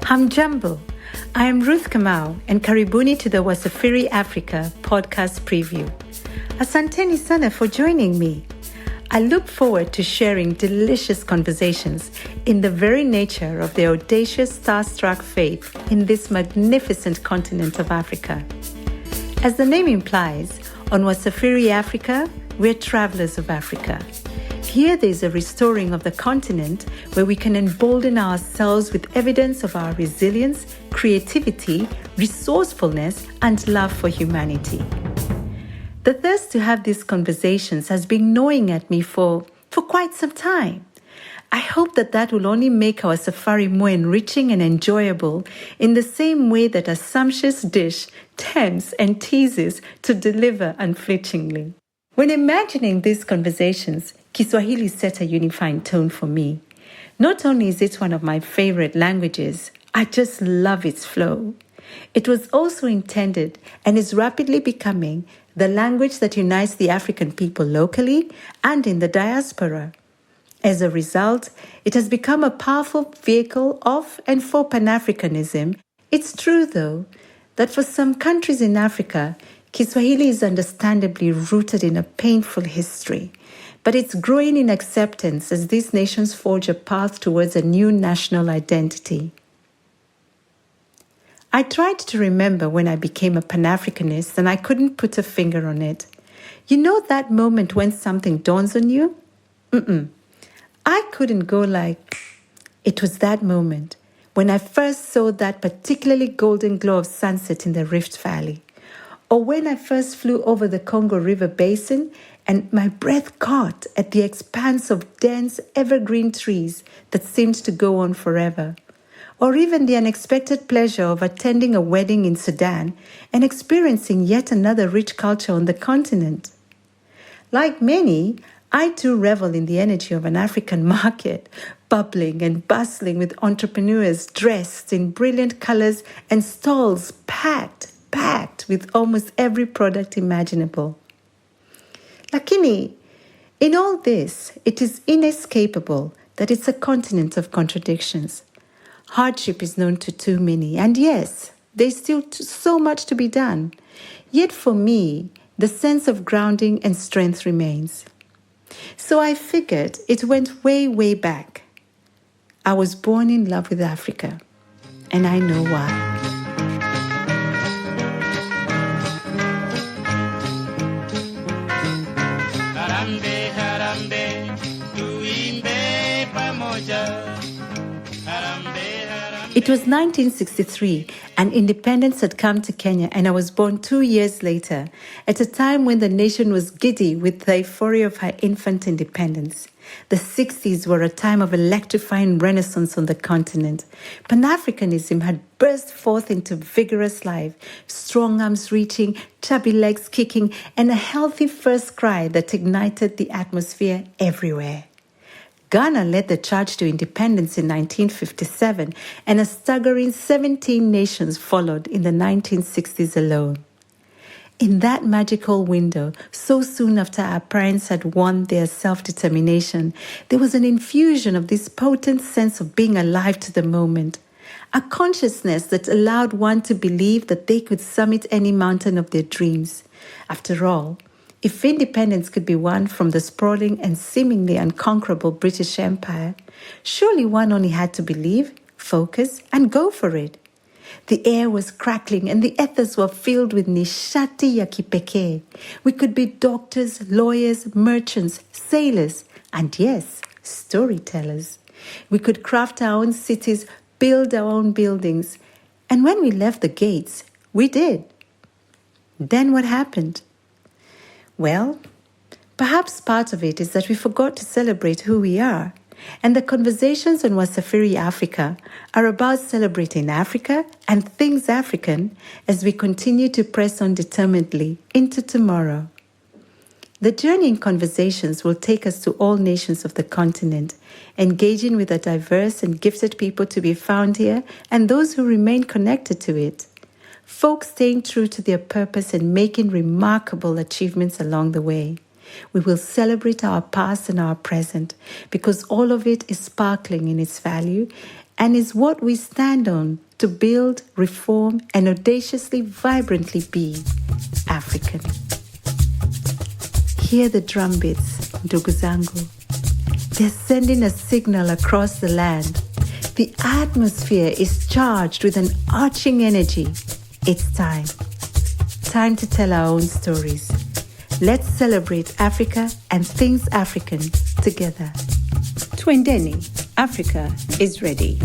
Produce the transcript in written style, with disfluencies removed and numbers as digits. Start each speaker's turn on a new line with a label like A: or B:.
A: Hamjambo, I am Ruth Kamau and karibuni to the Wasafiri Africa podcast preview. Asanteni sana for joining me. I look forward to sharing delicious conversations in the very nature of the audacious starstruck faith in this magnificent continent of Africa. As the name implies, on Wasafiri Africa, we're travelers of Africa. Here there's a restoring of the continent where we can embolden ourselves with evidence of our resilience, creativity, resourcefulness, and love for humanity. The thirst to have these conversations has been gnawing at me for quite some time. I hope that will only make our safari more enriching and enjoyable in the same way that a sumptuous dish tempts and teases to deliver unflinchingly. When imagining these conversations, Kiswahili set a unifying tone for me. Not only is it one of my favorite languages, I just love its flow. It was also intended and is rapidly becoming the language that unites the African people locally and in the diaspora. As a result, it has become a powerful vehicle of and for Pan-Africanism. It's true, though, that for some countries in Africa, Kiswahili is understandably rooted in a painful history, but it's growing in acceptance as these nations forge a path towards a new national identity. I tried to remember when I became a Pan-Africanist and I couldn't put a finger on it. You know that moment when something dawns on you? I couldn't go like, it was that moment when I first saw that particularly golden glow of sunset in the Rift Valley, or when I first flew over the Congo River Basin and my breath caught at the expanse of dense evergreen trees that seemed to go on forever, or even the unexpected pleasure of attending a wedding in Sudan and experiencing yet another rich culture on the continent. Like many, I too revel in the energy of an African market, bubbling and bustling with entrepreneurs dressed in brilliant colors and stalls packed with almost every product imaginable. Lakini, in all this, it is inescapable that it's a continent of contradictions. Hardship is known to too many, and yes, there's still so much to be done. Yet for me, the sense of grounding and strength remains. So I figured it went way back. I was born in love with Africa, and I know why. It was 1963, and independence had come to Kenya, and I was born 2 years later, at a time when the nation was giddy with the euphoria of her infant independence. The 60s were a time of electrifying renaissance on the continent. Pan-Africanism had burst forth into vigorous life, strong arms reaching, chubby legs kicking, and a healthy first cry that ignited the atmosphere everywhere. Ghana led the charge to independence in 1957, and a staggering 17 nations followed in the 1960s alone. In that magical window, so soon after our parents had won their self-determination, there was an infusion of this potent sense of being alive to the moment, a consciousness that allowed one to believe that they could summit any mountain of their dreams. After all, if independence could be won from the sprawling and seemingly unconquerable British Empire, surely one only had to believe, focus, and go for it. The air was crackling and the ethers were filled with nishati ya kipekee. We could be doctors, lawyers, merchants, sailors, and yes, storytellers. We could craft our own cities, build our own buildings. And when we left the gates, we did. Then what happened? Well, perhaps part of it is that we forgot to celebrate who we are. And the conversations on Wasafiri Africa are about celebrating Africa and things African as we continue to press on determinedly into tomorrow. The journey in conversations will take us to all nations of the continent, engaging with the diverse and gifted people to be found here and those who remain connected to it. Folks staying true to their purpose and making remarkable achievements along the way. We will celebrate our past and our present because all of it is sparkling in its value and is what we stand on to build, reform, and audaciously, vibrantly be African. Hear the drum beats, ndugu zangu. They're sending a signal across the land. The atmosphere is charged with an arching energy. It's time. Time to tell our own stories. Let's celebrate Africa and things African together. Twendeni, Africa is ready.